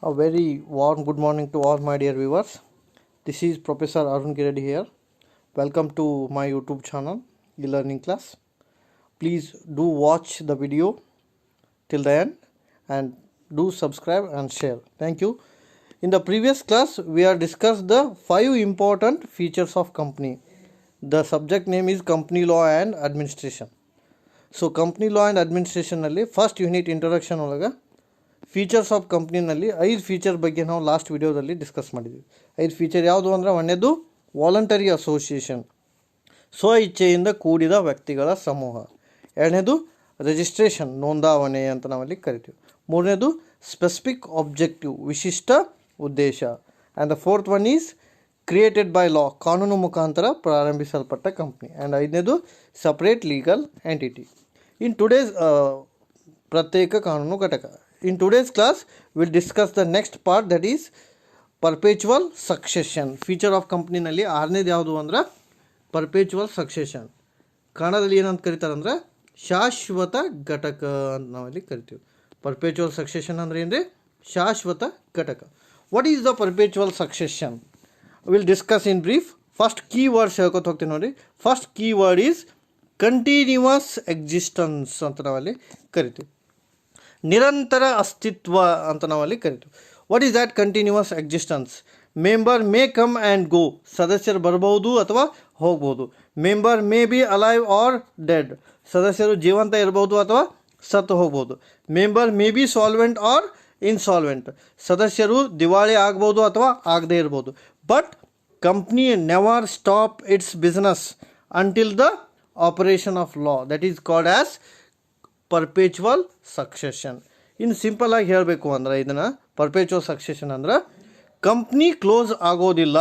A very warm good morning to all my dear viewers. This is Professor Arun Giredi here. Welcome to my YouTube channel, e-learning class. Please do watch the video till the end and do subscribe and share. Thank you. In the previous class, we have discussed the 5 important features of company. The subject name is Company Law and Administration. So, Company Law and Administration ನಲ್ಲಿ first unit introduction ಒಳಗೆ features of ಕಂಪ್ನಿನಲ್ಲಿ 5 feature ಬಗ್ಗೆ ನಾವು last ವಿಡಿಯೋದಲ್ಲಿ discuss ಮಾಡಿದ್ವಿ. 5 feature ಯಾವುದು ಅಂದರೆ, ಒಂದನೇದು voluntary association, ಸ್ವ ಇಚ್ಛೆಯಿಂದ ಕೂಡಿದ ವ್ಯಕ್ತಿಗಳ ಸಮೂಹ. ಎರಡನೇದು ರಿಜಿಸ್ಟ್ರೇಷನ್, ನೋಂದಾವಣೆ ಅಂತ ನಾವಲ್ಲಿ ಕರಿತೀವಿ. ಮೂರನೇದು ಸ್ಪೆಸಿಫಿಕ್ ಆಬ್ಜೆಕ್ಟಿವ್, ವಿಶಿಷ್ಟ ಉದ್ದೇಶ. And the fourth one is created by ಲಾ, ಕಾನೂನು ಮುಖಾಂತರ ಪ್ರಾರಂಭಿಸಲ್ಪಟ್ಟ ಕಂಪ್ನಿ. ಆ್ಯಂಡ್ ಐದನೇದು separate legal entity. In today's ಪ್ರತ್ಯೇಕ ಕಾನೂನು ಘಟಕ. In today's class, we'll discuss the next part, that is perpetual succession. Feature of company ನಲ್ಲಿ ಆರನೇದು ಯಾವುದು ಅಂದ್ರೆ perpetual succession. ಕನ್ನಡದಲ್ಲಿ ಏನಂತ ಕರೀತಾರೆ ಅಂದ್ರೆ ಶಾಶ್ವತ ಘಟಕ ಅಂತ ನಾವಲ್ಲಿ ಕರಿತೀವಿ. perpetual succession ಅಂದ್ರೆ ಏನ್ರಿ? ಶಾಶ್ವತ ಘಟಕ. What is the perpetual succession? We'll discuss in brief. First keywords ಹೇಳ್ಕೊತ ಹೋಗ್ತೀನಿ ನೋಡಿ. First keyword is continuous existence ಅಂತ ನಾವಲ್ಲಿ ಕರಿತೀವಿ. ನಿರಂತರ ಅಸ್ತಿತ್ವ ಅಂತ ನಾವಲ್ಲಿ ಕರಿತೀವಿ. What is that continuous existence? Member may come and go, ಸದಸ್ಯರು ಬರ್ಬೋದು ಅಥವಾ ಹೋಗ್ಬೋದು. Member may be alive or dead, ಸದಸ್ಯರು ಜೀವಂತ ಇರ್ಬೋದು ಅಥವಾ ಸತ್ತು ಹೋಗ್ಬೋದು. Member may be solvent or insolvent, ಸದಸ್ಯರು ದಿವಾಳಿ ಆಗ್ಬೋದು ಅಥವಾ ಆಗದೇ ಇರ್ಬೋದು. But company never stop its business until the operation of law, that is called as perpetual succession. ಇನ್ನು ಸಿಂಪಲ್ ಆಗಿ ಹೇಳಬೇಕು ಅಂದ್ರೆ, ಇದನ್ನು ಪರ್ಪೇಚುವಲ್ ಸಕ್ಸೆಷನ್ ಅಂದ್ರೆ ಕಂಪ್ನಿ ಕ್ಲೋಸ್ ಆಗೋದಿಲ್ಲ,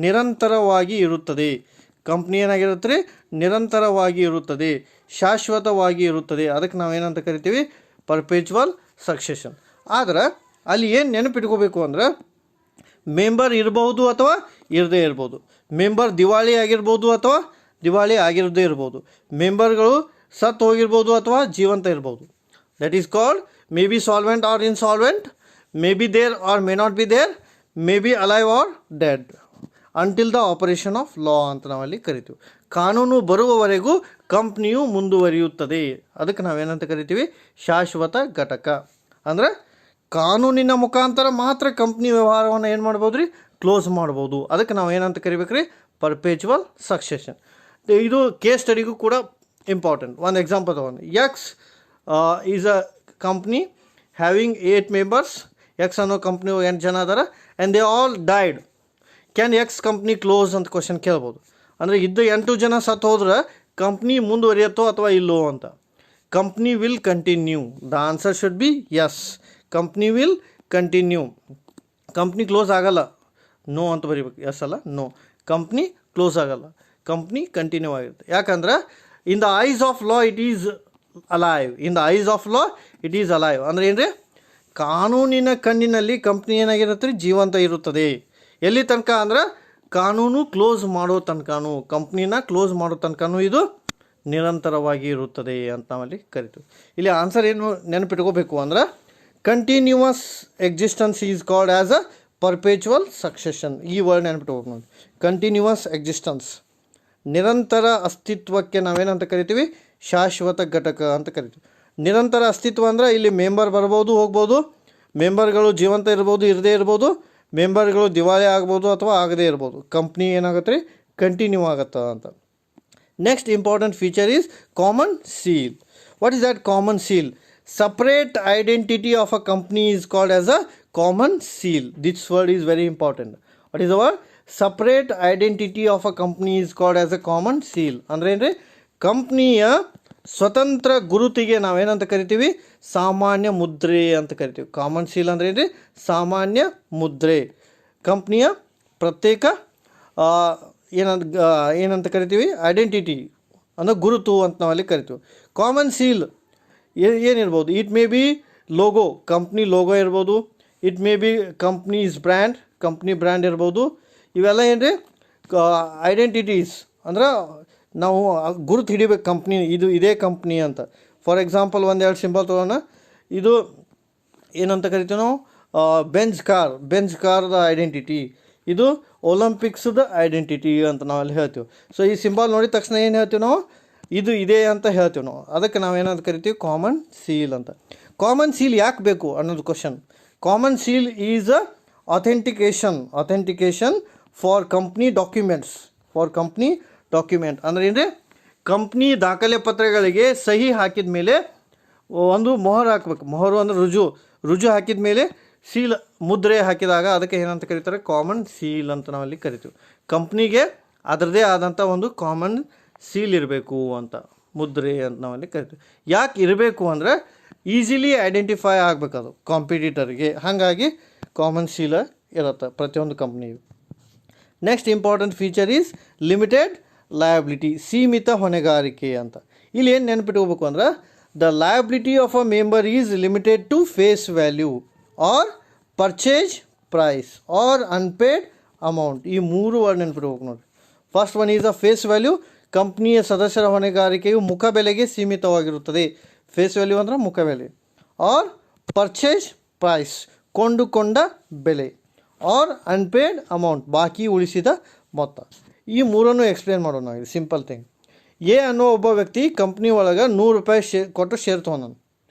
ನಿರಂತರವಾಗಿ ಇರುತ್ತದೆ. ಕಂಪ್ನಿ ಏನಾಗಿರುತ್ತೆ ರೀ? ನಿರಂತರವಾಗಿ ಇರುತ್ತದೆ, ಶಾಶ್ವತವಾಗಿ ಇರುತ್ತದೆ. ಅದಕ್ಕೆ ನಾವೇನಂತ ಕರಿತೀವಿ? ಪರ್ಪೇಚುವಲ್ ಸಕ್ಸೆಷನ್. ಆದ್ರೆ ಅಲ್ಲಿ ಏನು ನೆನಪಿಟ್ಕೋಬೇಕು ಅಂದ್ರೆ, ಮೆಂಬರ್ ಇರ್ಬೋದು ಅಥವಾ ಇರದೇ ಇರ್ಬೋದು. ಮೆಂಬರ್ ದಿವಾಳಿ ಆಗಿರ್ಬೋದು ಅಥವಾ ದಿವಾಳಿ ಆಗಿರದೇ ಇರ್ಬೋದು. ಮೆಂಬರ್ಗಳು ಸತ್ತು ಹೋಗಿರ್ಬೋದು ಅಥವಾ ಜೀವಂತ ಇರ್ಬೋದು. That is called may be solvent or insolvent, may be there or may not be there, may be alive or dead until the operation of law ಅಂತ ನಾವಲ್ಲಿ ಕರಿತೀವಿ. ಕಾನೂನು ಬರುವವರೆಗೂ ಕಂಪ್ನಿಯು ಮುಂದುವರಿಯುತ್ತದೆ. ಅದಕ್ಕೆ ನಾವೇನಂತ ಕರಿತೀವಿ? ಶಾಶ್ವತ ಘಟಕ. ಅಂದರೆ ಕಾನೂನಿನ ಮುಖಾಂತರ ಮಾತ್ರ ಕಂಪ್ನಿ ವ್ಯವಹಾರವನ್ನು ಏನು ಮಾಡ್ಬೋದು ರೀ? ಕ್ಲೋಸ್ ಮಾಡ್ಬೋದು. ಅದಕ್ಕೆ ನಾವು ಏನಂತ ಕರಿಬೇಕು ರೀ? ಪರ್ಪೇಚುವಲ್ ಸಕ್ಸೆಷನ್. ಇದು ಕೇಸ್ ಸ್ಟಡಿಗೂ ಕೂಡ ಇಂಪಾರ್ಟೆಂಟ್. ಒಂದು ಎಕ್ಸಾಂಪಲ್ ತಗೊಂಡು, X is a company having 8 members. X ಅನ್ನೋ ಕಂಪ್ನಿ 8 ಜನ ಅದಾರ, and they all died. Can X company close ಅಂತ ಕ್ವಶನ್ ಕೇಳ್ಬೋದು. ಅಂದರೆ ಇದ್ದ 8 ಜನ ಸತ್ತು ಹೋದ್ರೆ ಕಂಪ್ನಿ ಮುಂದುವರಿಯುತ್ತೋ ಅಥವಾ ಇಲ್ಲೋ ಅಂತ. Company will continue. The answer should be yes. Company will continue. Company close ಆಗಲ್ಲ, ನೋ ಅಂತ ಬರೀಬೇಕು. ಎಸ್ ಅಲ್ಲ, ನೋ. ಕಂಪ್ನಿ ಕ್ಲೋಸ್ ಆಗಲ್ಲ, ಕಂಪ್ನಿ ಕಂಟಿನ್ಯೂ ಆಗಿರುತ್ತೆ. ಯಾಕಂದ್ರೆ in the eyes of law it is alive. In the eyes of law it is alive ಅಂದರೆ ಏನ್ರಿ? ಕಾನೂನಿನ ಕಣ್ಣಿನಲ್ಲಿ ಕಂಪ್ನಿ ಏನಾಗಿರುತ್ತೆ? ಜೀವಂತ ಇರುತ್ತದೆ. ಎಲ್ಲಿ ತನಕ ಅಂದ್ರೆ ಕಾನೂನು ಕ್ಲೋಸ್ ಮಾಡೋ ತನಕನೂ, ಕಂಪ್ನಿನ ಕ್ಲೋಸ್ ಮಾಡೋ ತನಕನೂ ಇದು ನಿರಂತರವಾಗಿ ಇರುತ್ತದೆ ಅಂತ ನಾವಲ್ಲಿ ಕರಿತೀವಿ. ಇಲ್ಲಿ ಆನ್ಸರ್ ಏನು ನೆನಪಿಟ್ಕೋಬೇಕು ಅಂದ್ರೆ, continuous existence is called as a perpetual succession. ಈ ವರ್ಡ್ ನೆನಪಿಟ್ಕೋಬೇಕು ನೋಡಿ. ಕಂಟಿನ್ಯೂವಸ್ ಎಕ್ಸಿಸ್ಟೆನ್ಸ್, ನಿರಂತರ ಅಸ್ತಿತ್ವಕ್ಕೆ ನಾವೇನಂತ ಕರಿತೀವಿ? ಶಾಶ್ವತ ಘಟಕ ಅಂತ ಕರಿತೀವಿ. ನಿರಂತರ ಅಸ್ತಿತ್ವ ಅಂದರೆ ಇಲ್ಲಿ ಮೆಂಬರ್ ಬರ್ಬೋದು, ಹೋಗ್ಬೋದು. ಮೆಂಬರ್ಗಳು ಜೀವಂತ ಇರ್ಬೋದು, ಇರದೇ ಇರ್ಬೋದು. ಮೆಂಬರ್ಗಳು ದಿವಾಳಿ ಆಗ್ಬೋದು ಅಥವಾ ಆಗದೇ ಇರ್ಬೋದು. ಕಂಪ್ನಿ ಏನಾಗುತ್ತೆ ರೀ? ಕಂಟಿನ್ಯೂ ಆಗುತ್ತೆ ಅಂತ. Next important feature is common seal. What is that common seal? Separate identity of a company is called as a common seal. This word is very important. What is the word? Separate identity of a company is called as a common seal. ಅಂದರೆ ಏನ್ರಿ? ಕಂಪ್ನಿಯ ಸ್ವತಂತ್ರ ಗುರುತಿಗೆ ನಾವೇನಂತ ಕರಿತೀವಿ? ಸಾಮಾನ್ಯ ಮುದ್ರೆ ಅಂತ ಕರಿತೀವಿ. Common seal ಅಂದರೆ ಏನ್ರಿ? ಸಾಮಾನ್ಯ ಮುದ್ರೆ. ಕಂಪ್ನಿಯ ಪ್ರತ್ಯೇಕ ಏನಂತ ಕರಿತೀವಿ? ಐಡೆಂಟಿಟಿ ಅಂದರೆ ಗುರುತು ಅಂತ ನಾವಲ್ಲಿ ಕರಿತೀವಿ. ಕಾಮನ್ ಸೀಲ್ ಏನಿರ್ಬೋದು? It may be logo, company logo ಇರ್ಬೋದು. It may be company's brand, company brand ಇರ್ಬೋದು. ಇವೆಲ್ಲ ಏನ್ರಿ? ಐಡೆಂಟಿಟೀಸ್ ಅಂದ್ರೆ ನಾವು ಗುರುತು ಹಿಡಿಬೇಕು ಕಂಪ್ನಿ, ಇದು ಇದೇ ಕಂಪ್ನಿ ಅಂತ. ಫಾರ್ ಎಕ್ಸಾಂಪಲ್ ಒಂದೆರಡು ಸಿಂಬಲ್ ತೊಗೊಳ್ಳೋಣ. ಇದು ಏನಂತ ಕರಿತೀವಿ ನಾವು? ಬೆಂಜ್ ಕಾರ್ದ ಐಡೆಂಟಿಟಿ, ಇದು ಒಲಿಂಪಿಕ್ಸ್ದ ಐಡೆಂಟಿಟಿ ಅಂತ ನಾವಲ್ಲಿ ಹೇಳ್ತೀವಿ. ಸೊ ಈ ಸಿಂಬಲ್ ನೋಡಿದ ತಕ್ಷಣ ಏನು ಹೇಳ್ತೀವಿ ನಾವು, ಇದು ಇದೆ ಅಂತ ಹೇಳ್ತೀವಿ ನಾವು. ಅದಕ್ಕೆ ನಾವು ಏನಂತ ಕರಿತೀವಿ, ಕಾಮನ್ ಸೀಲ್ ಅಂತ. ಕಾಮನ್ ಸೀಲ್ ಯಾಕೆ ಬೇಕು ಅನ್ನೋದು question. Common seal is a authentication for company document ಅಂದ್ರೆ ಏನ್ರಿ, ಕಂಪ್ನಿ ದಾಖಲೆ ಪತ್ರಗಳಿಗೆ ಸಹಿ ಹಾಕಿದ ಮೇಲೆ ಒಂದು ಮೊಹರು ಹಾಕಬೇಕು. ಮೊಹರು ಅಂದರೆ ರುಜು ಹಾಕಿದ ಮೇಲೆ ಸೀಲ್ ಮುದ್ರೆ ಹಾಕಿದಾಗ ಅದಕ್ಕೆ ಏನಂತ ಕರೀತಾರೆ, ಕಾಮನ್ ಸೀಲ್ ಅಂತ ನಾವಲ್ಲಿ ಕರಿತೀವಿ. ಕಂಪ್ನಿಗೆ ಅದರದೇ ಆದಂಥ ಒಂದು ಕಾಮನ್ ಸೀಲ್ ಇರಬೇಕು ಅಂತ, ಮುದ್ರೆ ಅಂತ ನಾವಲ್ಲಿ ಕರಿತೀವಿ. ಯಾಕೆ ಇರಬೇಕು ಅಂದರೆ ಈಸಿಲಿ ಐಡೆಂಟಿಫೈ ಆಗಬೇಕು ಅದು ಕಾಂಪಿಟೇಟರ್ಗೆ, ಹಾಗಾಗಿ ಕಾಮನ್ ಸೀಲ್ ಇರುತ್ತೆ ಪ್ರತಿಯೊಂದು ಕಂಪ್ನಿಗೂ. Next important feature is limited liability, ಸೀಮಿತ ಹೊಣೆಗಾರಿಕೆ ಅಂತ. ಇಲ್ಲಿ ಏನು ನೆನಪಿಟ್ಕೋಬೇಕು ಅಂದ್ರೆ, the liability of a member is limited to face value or purchase price or unpaid amount. ಈ ಮೂರು ವರ್ಡ್ ನೆನಪಿಟ್ಕೋಬೇಕು ನೋಡಿರಿ. First one is a face value, ಕಂಪ್ನಿಯ ಸದಸ್ಯರ ಹೊಣೆಗಾರಿಕೆಯು ಮುಖಬೆಲೆಗೆ ಸೀಮಿತವಾಗಿರುತ್ತದೆ. ಫೇಸ್ ವ್ಯಾಲ್ಯೂ ಅಂದ್ರೆ ಮುಖಬೆಲೆ. ಆರ್ ಪರ್ಚೇಸ್ ಪ್ರೈಸ್, ಕೊಂಡುಕೊಂಡ ಬೆಲೆ. ಆರ್ ಅನ್ಪೇಡ್ ಅಮೌಂಟ್, ಬಾಕಿ ಉಳಿಸಿದ ಮೊತ್ತ. ಈ ಮೂರನ್ನು ಎಕ್ಸ್ಪ್ಲೇನ್ ಮಾಡೋಣ. ಇದು ಸಿಂಪಲ್ ಥಿಂಗ್. ಎ ಅನ್ನೋ ಒಬ್ಬ ವ್ಯಕ್ತಿ ಕಂಪ್ನಿ ಒಳಗೆ ₹100 ಕೊಟ್ಟು ಶೇರ್ ತೊಗೊಂಡನು.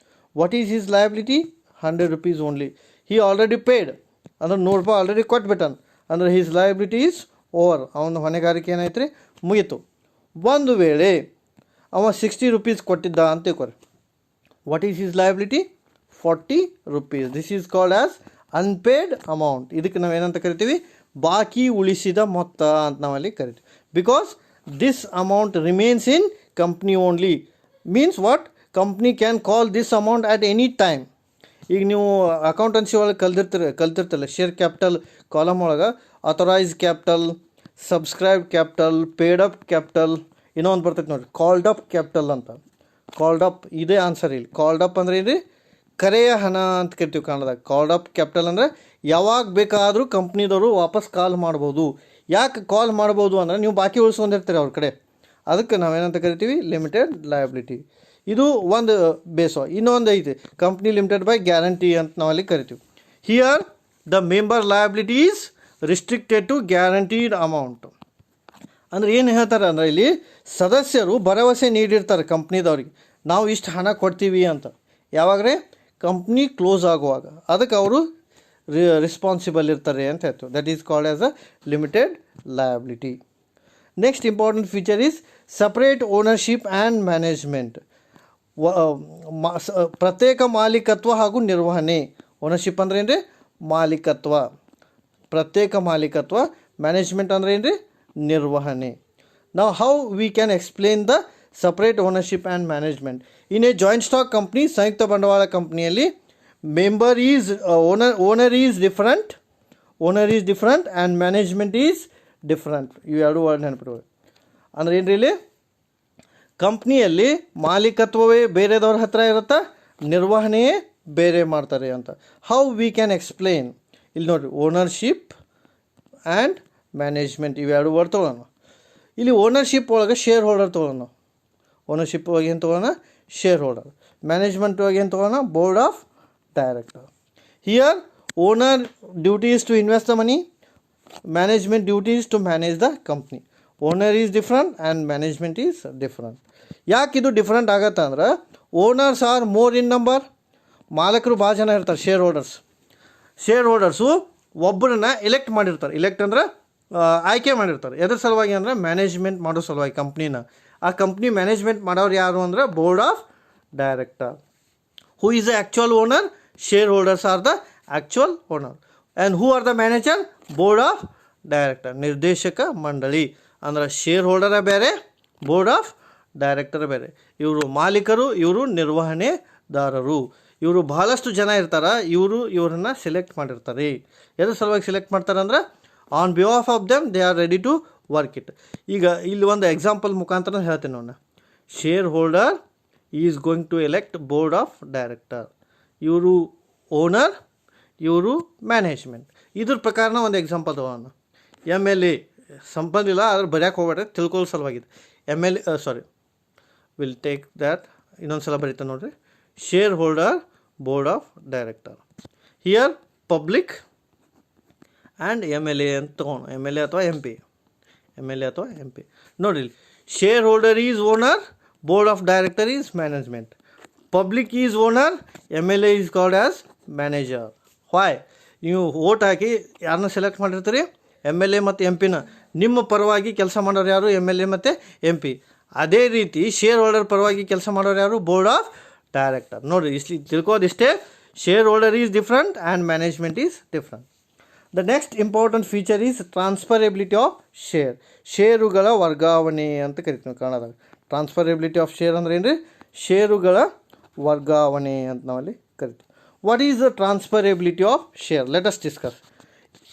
What is his liability? ₹100 only. He already paid ಅಂದ್ರೆ ₹100 ಆಲ್ರೆಡಿ ಕೊಟ್ಬಿಟ್ಟನು, ಅಂದರೆ ಹಿಸ್ ಲಯಬಿಲಿಟಿ ಈಸ್ ಓವರ್. ಅವನ ಹೊಣೆಗಾರಿಕೆ ಏನಾಯ್ತು ರೀ, ಮುಗೀತು. ಒಂದು ವೇಳೆ ಅವ ₹60 ಕೊಟ್ಟಿದ್ದ ಅಂತ ತಿಳ್ಕೊರಿ, what is his liability? ₹40. This is called as unpaid amount. ಇದಕ್ಕೆ ನಾವು ಏನಂತ ಕರಿತೀವಿ, ಬಾಕಿ ಉಳಿಸಿದ ಮೊತ್ತ ಅಂತ ನಾವಲ್ಲಿ ಕರಿತೀವಿ. Because this amount remains in company only. Means what, company can call this amount at any time. ಈಗ ನೀವು ಅಕೌಂಟೆನ್ಸಿ ಒಳಗೆ ಕಲ್ತಿರ್ತಿಲ್ಲ, ಶೇರ್ ಕ್ಯಾಪಿಟಲ್ ಕಾಲಮ್ ಒಳಗೆ authorised capital, subscribed capital, paid up capital, ಇನ್ನೊಂದು ಬರ್ತೈತೆ ನೋಡಿರಿ, ಕಾಲ್ಡ್ ಅಪ್ ಕ್ಯಾಪಿಟಲ್ ಅಂತ. Called up ಇದೇ ಆನ್ಸರ್. ಇಲ್ಲಿ ಕಾಲ್ಡ್ ಅಪ್ ಅಂದ್ರೆ ಏನ್ರಿ, ಕರೆಯ ಹಣ ಅಂತ ಕರಿತೀವಿ ಕನ್ನಡದಾಗ. ಕಾಲ್ಡ್ ಅಪ್ ಕ್ಯಾಪಿಟಲ್ ಅಂದರೆ ಯಾವಾಗ ಬೇಕಾದರೂ ಕಂಪ್ನಿದವರು ವಾಪಸ್ ಕಾಲ್ ಮಾಡ್ಬೋದು. ಯಾಕೆ ಕಾಲ್ ಮಾಡ್ಬೋದು ಅಂದರೆ, ನೀವು ಬಾಕಿ ಉಳಿಸ್ಕೊಂಡಿರ್ತೀರಿ ಅವ್ರ ಕಡೆ, ಅದಕ್ಕೆ ನಾವೇನಂತ ಕರಿತೀವಿ, ಲಿಮಿಟೆಡ್ ಲಯಬಿಲಿಟಿ. ಇದು ಒಂದು ಬೇಸೋ. ಇನ್ನೊಂದು ಐತಿ, ಕಂಪ್ನಿ ಲಿಮಿಟೆಡ್ ಬೈ ಗ್ಯಾರಂಟಿ ಅಂತ ನಾವಲ್ಲಿ ಕರಿತೀವಿ. Here the member liability is restricted to guaranteed amount. ಅಂದರೆ ಏನು ಹೇಳ್ತಾರೆ ಅಂದರೆ, ಇಲ್ಲಿ ಸದಸ್ಯರು ಭರವಸೆ ನೀಡಿರ್ತಾರೆ ಕಂಪ್ನಿದವ್ರಿಗೆ, ನಾವು ಇಷ್ಟು ಹಣ ಕೊಡ್ತೀವಿ ಅಂತ. ಯಾವಾಗ್ರೆ ಕಂಪ್ನಿ ಕ್ಲೋಸ್ ಆಗುವಾಗ, ಅದಕ್ಕೆ ಅವರು ರೆಸ್ಪಾನ್ಸಿಬಲ್ ಇರ್ತಾರೆ ಅಂತ ಹೇಳ್ತೀವಿ. That is called as a limited liability. Next important feature is separate ownership and management. ಪ್ರತ್ಯೇಕ ಮಾಲೀಕತ್ವ ಹಾಗೂ ನಿರ್ವಹಣೆ. ಓನರ್ಶಿಪ್ ಅಂದ್ರೆ ಏನ್ರಿ, ಮಾಲೀಕತ್ವ. ಪ್ರತ್ಯೇಕ ಮಾಲೀಕತ್ವ. ಮ್ಯಾನೇಜ್ಮೆಂಟ್ ಅಂದ್ರೆ ಏನ್ರಿ, ನಿರ್ವಹಣೆ. ನಾವು how we can explain the separate ownership and management. In a joint stock company, ಸಂಯುಕ್ತ ಬಂಡವಾಳ ಕಂಪ್ನಿಯಲ್ಲಿ member is owner is different and management is different. ಇವು ಎರಡು ವರ್ಡ್ ನೆನಪಿಡ್ಬೇಕು. ಅಂದರೆ ಏನ್ರಿ, ಇಲ್ಲಿ ಕಂಪ್ನಿಯಲ್ಲಿ ಮಾಲೀಕತ್ವವೇ ಬೇರೆದವ್ರ ಹತ್ರ ಇರುತ್ತೆ, ನಿರ್ವಹಣೆಯೇ ಬೇರೆ ಮಾಡ್ತಾರೆ ಅಂತ. How we can explain? ಇಲ್ಲಿ ನೋಡಿರಿ, ಓನರ್ಶಿಪ್ ಆ್ಯಂಡ್ ಮ್ಯಾನೇಜ್ಮೆಂಟ್ ಇವೆರಡು ವರ್ಡ್ ತೊಗೊಳ್ಳೋಣ. ಇಲ್ಲಿ ಓನರ್ಶಿಪ್ ಒಳಗೆ ಶೇರ್ ಹೋಲ್ಡರ್ ತೊಗೊಳ್ಳೋಣ. ಓನರ್ಶಿಪ್ ಒಳಗೆ ಏನು ತೊಗೊಳ್ಳೋಣ, ಶೇರ್ ಹೋಲ್ಡರ್. ಮ್ಯಾನೇಜ್ಮೆಂಟ್ ಒಳಗೆ ಏನು ತೊಗೊಳ್ಳೋಣ, board of director. Here owner duty is to invest the money, management duty is to manage the company. Owner is different and management is different. ಯಾಕೆ ಇದು different ಆಗತ್ತೆ ಅಂದ್ರೆ, owners are more in number. ಮಾಲಕರು ಭಾಳ ಜನ ಇರ್ತಾರೆ, share holders ಒಬ್ಬರನ್ನ elect ಮಾಡಿರ್ತಾರೆ. ಎಲೆಕ್ಟ್ ಅಂದ್ರೆ ಆಯ್ಕೆ ಮಾಡಿರ್ತಾರೆ. ಎದ್ರ ಸಲುವಾಗಿ ಅಂದರೆ ಮ್ಯಾನೇಜ್ಮೆಂಟ್ ಮಾಡೋ ಸಲುವಾಗಿ ಕಂಪ್ನಿನ. ಆ ಕಂಪ್ನಿ ಮ್ಯಾನೇಜ್ಮೆಂಟ್ ಮಾಡೋರು ಯಾರು ಅಂದರೆ board of director. Who is the actual owner? Share holders are the actual owner. And who are the manager? Board of director, ನಿರ್ದೇಶಕ ಮಂಡಳಿ. ಅಂದ್ರೆ ಶೇರ್ ಹೋಲ್ಡರ ಬೇರೆ, ಬೋರ್ಡ್ ಆಫ್ ಡೈರೆಕ್ಟರ್ ಬೇರೆ. ಇವರು ಮಾಲೀಕರು, ಇವರು ನಿರ್ವಹಣೆದಾರರು. ಇವರು ಬಹಳಷ್ಟು ಜನ ಇರ್ತಾರೆ, ಇವರನ್ನು ಸೆಲೆಕ್ಟ್ ಮಾಡಿರ್ತಾರೆ. ಎದ್ರ ಸಲುವಾಗಿ ಸೆಲೆಕ್ಟ್ ಮಾಡ್ತಾರೆ ಅಂದ್ರೆ, on behalf of them they are ready to work it. ಈಗ ಇಲ್ಲಿ ಒಂದು ಎಕ್ಸಾಂಪಲ್ ಮುಖಾಂತರ ಹೇಳ್ತೀನಿ ನೋಡೋಣ. Share holder is going to elect board of director. ಇವರು ಓನರ್, ಇವರು ಮ್ಯಾನೇಜ್ಮೆಂಟ್. ಇದ್ರ ಪ್ರಕಾರನ ಒಂದು ಎಕ್ಸಾಂಪಲ್ ತಗೋಣ. MLA ಸಂಬಂಧ ಇಲ್ಲ, ಅದ್ರ ಬರೆಯೋಕೆ ಹೋಗ್ಬೇಡ್ರಿ, ತಿಳ್ಕೊಳ್ಳೋ ಸಲುವಾಗಿದೆ. Will take that. ಇನ್ನೊಂದು ಸಲ ಬರೀತಾನೆ ನೋಡ್ರಿ. Share holder, board of director. Here public and M L A ಅಂತ ತೊಗೊಂಡು ಎಮ್ ಎಲ್ ಎ ಅಥವಾ ಎಮ್ ಪಿ ನೋಡಿ share holder is owner, board of director is management, public is owner, M L A is called as manager. Y? ನೀವು vote ಹಾಕಿ ಯಾರನ್ನ select ಮಾಡಿರ್ತೀರಿ, M L A ಮತ್ತು M ಪಿನ. ನಿಮ್ಮ ಪರವಾಗಿ ಕೆಲಸ ಮಾಡೋರು ಯಾರು? ಎಮ್ ಎಲ್ ಎ ಮತ್ತು ಎಮ್ ಪಿ. ಅದೇ ರೀತಿ ಶೇರ್ ಹೋಲ್ಡರ್ ಪರವಾಗಿ ಕೆಲಸ ಮಾಡೋರು ಯಾರು? Board of director. ನೋಡಿರಿ, ಇಷ್ಟು ತಿಳ್ಕೋದಿಷ್ಟೇ. Share holder is different and management is different. The next important feature is transferability of share. ಷೇರುಗಳ ವರ್ಗಾವಣೆ ಅಂತ ಕರಿತೀವಿ ಕನ್ನಡದಾಗ. ಟ್ರಾನ್ಸ್ಫರಬಿಲಿಟಿ ಆಫ್ ಶೇರ್ ಅಂದ್ರೆ ಏನು ರೀ? ಷೇರುಗಳ ವರ್ಗಾವಣೆ ಅಂತ ನಾವಲ್ಲಿ ಕರಿತೀವಿ. What is the transferability of share? Let us discuss.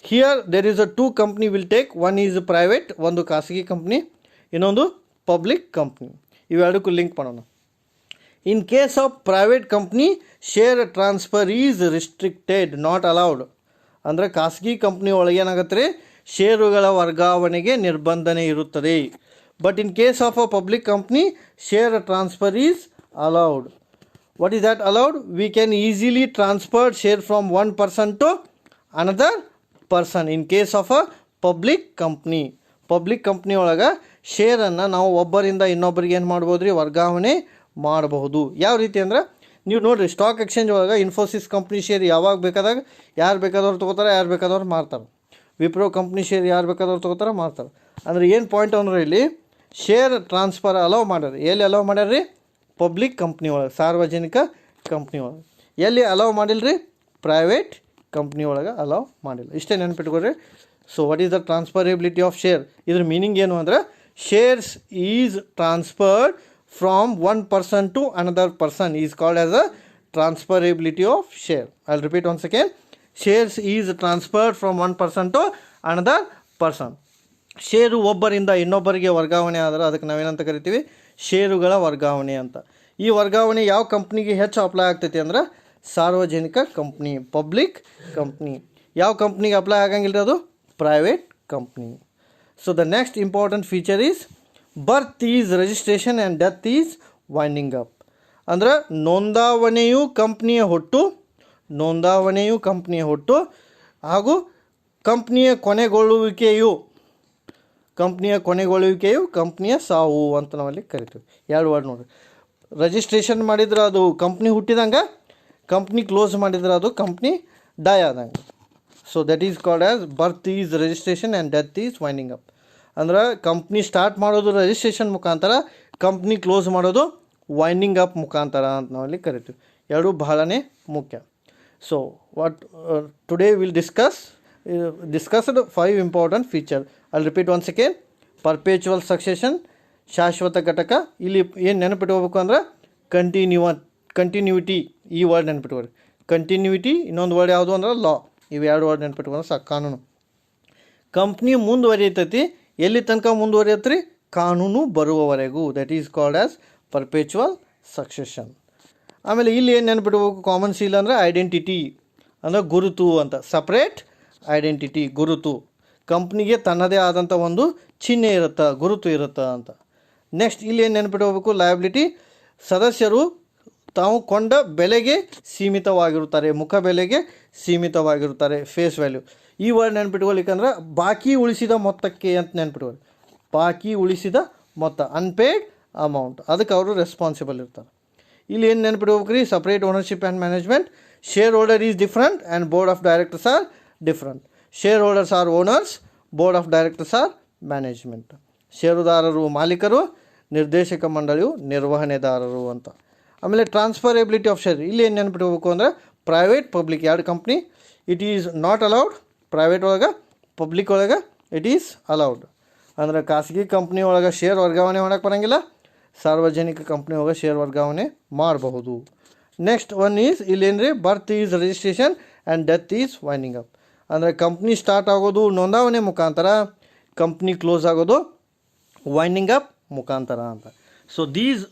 Here there is a two company will take. One is private, ಒಂದು ಖಾಸಗಿ ಕಂಪ್ನಿ, ಇನ್ನೊಂದು ಪಬ್ಲಿಕ್ ಕಂಪ್ನಿ. ಇವೆರಡಕ್ಕೂ ಲಿಂಕ್ ಮಾಡೋಣ. In case of private company, share transfer is restricted, not allowed. ಅಂದರೆ ಖಾಸಗಿ company ಒಳಗೆ ಏನಾಗುತ್ತೆ ರೀ? ಷೇರುಗಳ ವರ್ಗಾವಣೆಗೆ ನಿರ್ಬಂಧನೆ ಇರುತ್ತದೆ. But in case of a public company, share transfer is allowed. What is that allowed? We can easily transfer share from one person to another person in case of a public company. Public company ಒಳಗೆ ಶೇರನ್ನು ನಾವು ಒಬ್ಬರಿಂದ ಇನ್ನೊಬ್ಬರಿಗೆ ಏನು ಮಾಡ್ಬೋದು ರೀ? ವರ್ಗಾವಣೆ ಮಾಡಬಹುದು. ಯಾವ ರೀತಿ ಅಂದ್ರೆ, ನೀವು ನೋಡಿರಿ, ಸ್ಟಾಕ್ ಎಕ್ಸ್ಚೇಂಜ್ ಒಳಗೆ ಇನ್ಫೋಸಿಸ್ ಕಂಪ್ನಿ ಶೇರ್ ಯಾವಾಗ ಬೇಕಾದಾಗ ಯಾರು ಬೇಕಾದವ್ರು ತೊಗೋತಾರೆ, ಯಾರು ಬೇಕಾದವ್ರು ಮಾರ್ತಾರೆ. ವಿಪ್ರೋ ಕಂಪ್ನಿ ಶೇರ್ ಯಾರು ಬೇಕಾದವ್ರು ತೊಗೋತಾರೆ, ಮಾರ್ತಾರೆ. ಅಂದರೆ ಏನು ಪಾಯಿಂಟ್ ಅಂದ್ರೆ, ಇಲ್ಲಿ ಶೇರ್ ಟ್ರಾನ್ಸ್ಫರ್ ಅಲೌ ಮಾಡ್ಯಾರ. ಎಲ್ಲಿ ಅಲೌ ಮಾಡ್ಯಾರ ರೀ? ಪಬ್ಲಿಕ್ ಕಂಪ್ನಿ ಒಳಗೆ, ಸಾರ್ವಜನಿಕ ಕಂಪ್ನಿ ಒಳಗೆ. ಎಲ್ಲಿ ಅಲೌ ಮಾಡಿಲ್ಲ ರೀ? ಪ್ರೈವೇಟ್ ಕಂಪ್ನಿ ಒಳಗೆ ಅಲೌ ಮಾಡಿಲ್ಲ. ಇಷ್ಟೇ ನೆನಪಿಟ್ಕೊಡ್ರಿ. So what is the transferability of share? ಇದ್ರ ಮೀನಿಂಗ್ ಏನು ಅಂದ್ರೆ, shares is transferred from one person to another person is called as a transferability of share. I will repeat once again. Shares is transferred from one person to another person. ಷೇರು ಒಬ್ಬರಿಂದ ಇನ್ನೊಬ್ಬರಿಗೆ ವರ್ಗಾವಣೆ ಆದರೆ ಅದಕ್ಕೆ ನಾವೇನಂತ ಕರಿತೀವಿ? ಷೇರುಗಳ ವರ್ಗಾವಣೆ ಅಂತ. ಈ ವರ್ಗಾವಣೆ ಯಾವ ಕಂಪ್ನಿಗೆ ಹೆಚ್ಚು ಅಪ್ಲೈ ಆಗ್ತೈತಿ ಅಂದ್ರೆ, ಸಾರ್ವಜನಿಕ ಕಂಪ್ನಿ, ಪಬ್ಲಿಕ್ ಕಂಪ್ನಿ. ಯಾವ ಕಂಪ್ನಿಗೆ ಅಪ್ಲೈ ಆಗಂಗಿಲ್ಲ ಅದು? Private company. So the next important feature is birth is registration and death is winding up. ಅಂದ್ರೆ ನೋಂದಾವಣೆಯು ಕಂಪ್ನಿಯ ಹುಟ್ಟು ಹಾಗೂ ಕಂಪ್ನಿಯ ಕೊನೆಗೊಳ್ಳುವಿಕೆಯು ಕಂಪ್ನಿಯ ಸಾವು ಅಂತ ನಾವಲ್ಲಿ ಕರಿತೀವಿ. ಎರಡು ವರ್ಡ್ ನೋಡಿರಿ. ರಿಜಿಸ್ಟ್ರೇಷನ್ ಮಾಡಿದ್ರೆ ಅದು ಕಂಪ್ನಿ ಹುಟ್ಟಿದಂಗೆ, ಕಂಪ್ನಿ ಕ್ಲೋಸ್ ಮಾಡಿದ್ರೆ ಅದು ಕಂಪ್ನಿ ಡೈ ಆದಂಗೆ. So that is called as birth is registration and death is winding up. ಅಂದ್ರೆ ಕಂಪ್ನಿ ಸ್ಟಾರ್ಟ್ ಮಾಡೋದು ರಿಜಿಸ್ಟ್ರೇಷನ್ ಮುಖಾಂತರ, ಕಂಪ್ನಿ ಕ್ಲೋಸ್ ಮಾಡೋದು ವೈಂಡಿಂಗ್ ಅಪ್ ಮುಖಾಂತರ ಅಂತ ನಾವಲ್ಲಿ ಕರಿತೀವಿ. ಎರಡೂ ಬಹಳನೇ ಮುಖ್ಯ. So what today will discussed 5 important features. I'll repeat once again. Perpetual succession, ಶಾಶ್ವತ ಘಟಕ. ಇಲ್ಲಿ ಏನು ನೆನಪಿಟ್ಕೋಬೇಕು ಅಂದ್ರೆ, ಕಂಟಿನ್ಯೂಟಿ. ಈ ವರ್ಡ್ ನೆನಪಿಟ್ಕೋರಿ. ಕಂಟಿನ್ಯೂಟಿ. ಇನ್ನೊಂದು ವರ್ಡ್ ಯಾವುದು ಅಂದ್ರೆ ಲಾ. ಇವು ಎರಡು ವರ್ಡ್ ನೆನಪಿಟ್ಕೊಂಡ್ರೆ ಸಾಕು. ಕಾನೂನು. ಕಂಪ್ನಿ ಮುಂದುವರಿಯತೈತಿ. ಎಲ್ಲಿ ತನಕ ಮುಂದುವರಿಯತ್ರಿ? ಕಾನೂನು ಬರುವವರೆಗೂ. That is called as perpetual succession. ಆಮೇಲೆ ಇಲ್ಲಿ ಏನು ನೆನಪಿಟ್ಕೋಬೇಕು? ಕಾಮನ್ ಸೀಲ್ ಅಂದರೆ ಐಡೆಂಟಿಟಿ, ಅಂದರೆ ಗುರುತು ಅಂತ. ಸಪ್ರೇಟ್ ಐಡೆಂಟಿಟಿ, ಗುರುತು. ಕಂಪ್ನಿಗೆ ತನ್ನದೇ ಆದಂಥ ಒಂದು ಚಿಹ್ನೆ ಇರುತ್ತೆ, ಗುರುತು ಇರುತ್ತೆ ಅಂತ. ನೆಕ್ಸ್ಟ್ ಇಲ್ಲಿ ಏನು ನೆನಪಿಟ್ಕೋಬೇಕು? ಲಯಬಿಲಿಟಿ. ಸದಸ್ಯರು ತಾವು ಕೊಂಡ ಬೆಲೆಗೆ ಸೀಮಿತವಾಗಿರುತ್ತಾರೆ, ಮುಖ ಬೆಲೆಗೆ ಸೀಮಿತವಾಗಿರುತ್ತಾರೆ, ಫೇಸ್ ವ್ಯಾಲ್ಯೂ. ಈ ವರ್ಡ್ ನೆನಪಿಟ್ಕೊಳ್ಲಿಕ್ಕಂದ್ರೆ ಬಾಕಿ ಉಳಿಸಿದ ಮೊತ್ತಕ್ಕೆ ಅಂತ ನೆನಪಿಟ್ಕೊಳ್ಳಿ. ಬಾಕಿ ಉಳಿಸಿದ ಮೊತ್ತ, ಅನ್ಪೇಯ್ಡ್ ಅಮೌಂಟ್, ಅದಕ್ಕೆ ಅವರು ರೆಸ್ಪಾನ್ಸಿಬಲ್ ಇರ್ತಾರೆ. ಇಲ್ಲಿ ಏನು ನೆನಪಿಟ್ಕೋಬೇಕು ರೀ? Separate ownership and management. Share holder is different and board of directors are different. Share holders are owners, board of directors are management. ಷೇರುದಾರರು ಮಾಲೀಕರು, ನಿರ್ದೇಶಕ ಮಂಡಳಿಯು ನಿರ್ವಹಣೆದಾರರು ಅಂತ. ಆಮೇಲೆ ಟ್ರಾನ್ಸ್ಫರಬಿಲಿಟಿ ಆಫ್ ಶೇರ್. ಇಲ್ಲಿ ಏನು ನೆನಪಿಟ್ಕೋಬೇಕು ಅಂದರೆ, ಪ್ರೈವೇಟ್ ಪಬ್ಲಿಕ್ ಎರಡು company, it is not allowed. Private ಒಳಗೆ, ಪಬ್ಲಿಕ್ ಒಳಗೆ ಇಟ್ ಈಸ್ ಅಲೌಡ್. ಅಂದರೆ ಖಾಸಗಿ ಕಂಪ್ನಿ ಒಳಗೆ ಶೇರ್ ವರ್ಗಾವಣೆ ಮಾಡೋಕ್ಕೆ ಬರೋಂಗಿಲ್ಲ, ಸಾರ್ವಜನಿಕ ಕಂಪ್ನಿ ಒಳಗೆ ಶೇರ್ ವರ್ಗಾವಣೆ ಮಾಡಬಹುದು. ನೆಕ್ಸ್ಟ್ ಒನ್ ಈಸ್ ಇಲ್ಲೇನು ರೀ? Birth is registration and death is winding up. ಅಂದರೆ ಕಂಪ್ನಿ ಸ್ಟಾರ್ಟ್ ಆಗೋದು ನೋಂದಾವಣೆ ಮುಖಾಂತರ, ಕಂಪ್ನಿ ಕ್ಲೋಸ್ ಆಗೋದು ವೈಂಡಿಂಗ್ ಅಪ್ ಮುಖಾಂತರ ಅಂತ. So these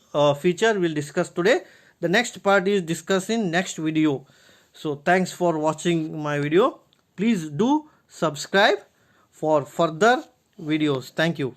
feature we'll discuss today. The next part is discussed in next video. So thanks for watching my video. Please do subscribe for further videos. Thank you.